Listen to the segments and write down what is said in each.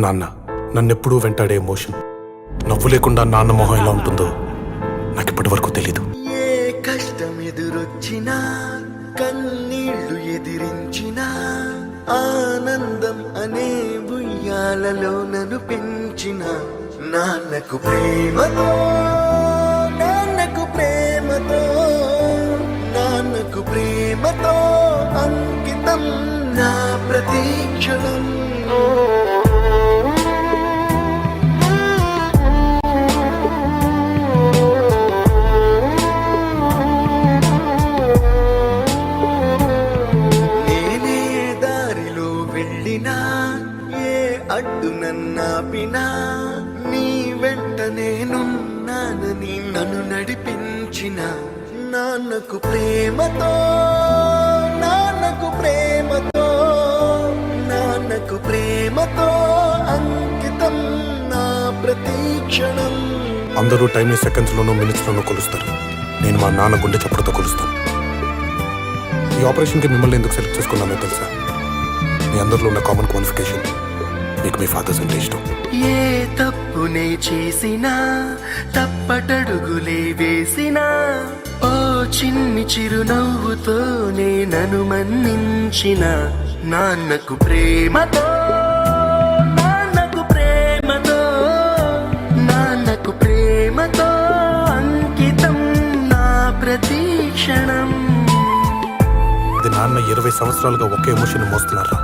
నాన్న నన్నెప్పుడూ వెంటాడే ఎమోషన్. నవ్వు లేకుండా నాన్న మొహం ఎలా ఉంటుందో నాకు ఇప్పటి వరకు తెలీదు. ఏ కష్టం ఎదురొచ్చినా, కన్నీళ్లు ఎదిరించినా, ఆనందం అనే ఉయ్యాలలో నన్ను పెంచిన నాన్నకు ప్రేమతో, నాన్నకు ప్రేమతో, నాన్నకు ప్రేమతో అంకితం నా ప్రతీక్షణం. నేనే దారిలో వెళ్ళినా, ఏ అడ్డు నన్నాపినా, నీ వెంట నేనున్నానని నన్ను నడిపించిన నాన్నకు ప్రేమతో, నాన్నకు ప్రేమతో, నాన్నకు ప్రేమతో అంకితం నా ప్రతీక్షణం. అందరూ టైంని సెకండ్స్లోనూ మినిట్స్లోనూ కొలుస్తారు. నేను మా నాన్న గుండె చప్పుడుతో కొలుస్తాను. ఈ ఆపరేషన్కి మిమ్మల్ని ఎందుకు సెలెక్ట్ చేసుకున్నానో తెలుసా? మీ అందరిలో ఉన్న కామన్ క్వాలిఫికేషన్, మీకు మీ ఫాదర్స్ అంటే ఇష్టం. ఏ తప్పునే చేసినా, తప్పటడుగులే వేసినా, ఓ చిన్ని చిరునవ్వుతోనే నన్ను మన్నించిన నాన్నకు ప్రేమతో, నాన్నకు ప్రేమతో, నాన్నకు ప్రేమతో అంకితం నా ప్రతీక్షణం. అది నాన్న 20 సంవత్సరాలుగా ఒకే ఎమోషన్ మోస్తున్నారా?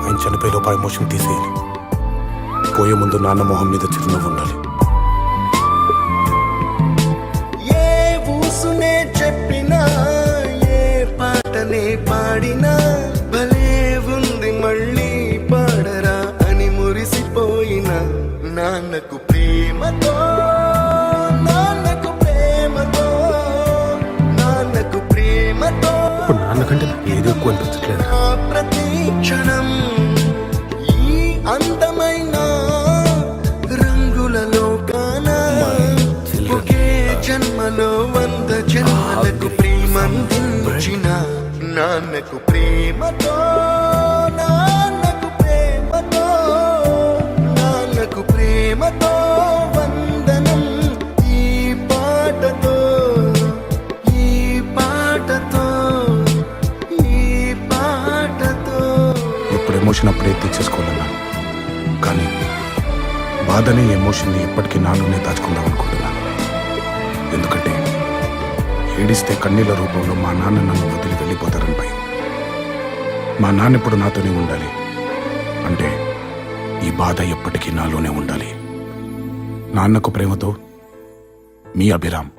ఆయన చనిపోయే లోపు ఆ ఎమోషన్ తీసేయాలి. పోయే ముందు నాన్న మొహం మీద చిరునవ్వు ఉండాలి. ఏ ఊసునే చెప్పినా, ఏ పాటనే పాడినా, భలే ఉంది మళ్ళీ పాడరా అని మురిసిపోయిన నాన్నకు ప్రేమతో, నాన్నకు ప్రేమతో, నాన్నకు ప్రేమతో ఇప్పుడు నాన్నకంటే నాకు ఏది ఎక్కువ అనిపించట్లేదు. నా ప్రతీక్షణం. ఈ అందమైన రంగులలో కానా, ఒకే జన్మలో 100 జన్మలకు ప్రేమందించిన నాన్నకు ప్రేమతో, నాన్నకు ప్రేమతో, నాన్నకు ప్రేమతో వందనం. ఈ పాటతో, ఈ పాటతో, ఈ పాటతో. ఇప్పుడు ఎమోషన్ అప్పుడే తీర్చేసుకోవాలన్నాను, కానీ బాధనే ఎమోషన్ని ఎప్పటికీ నాలోనే దాచుకుందాం అనుకుంటున్నాను. ఎందుకంటే ఏడిస్తే కన్నీళ్ళ రూపంలో మా నాన్న నన్ను వదిలి వెళ్ళిపోతారని భయం. మా నాన్న ఇప్పుడు నాతోనే ఉండాలి అంటే ఈ బాధ ఎప్పటికీ నాలోనే ఉండాలి. నాన్నకు ప్రేమతో, మీ అభిరామ్.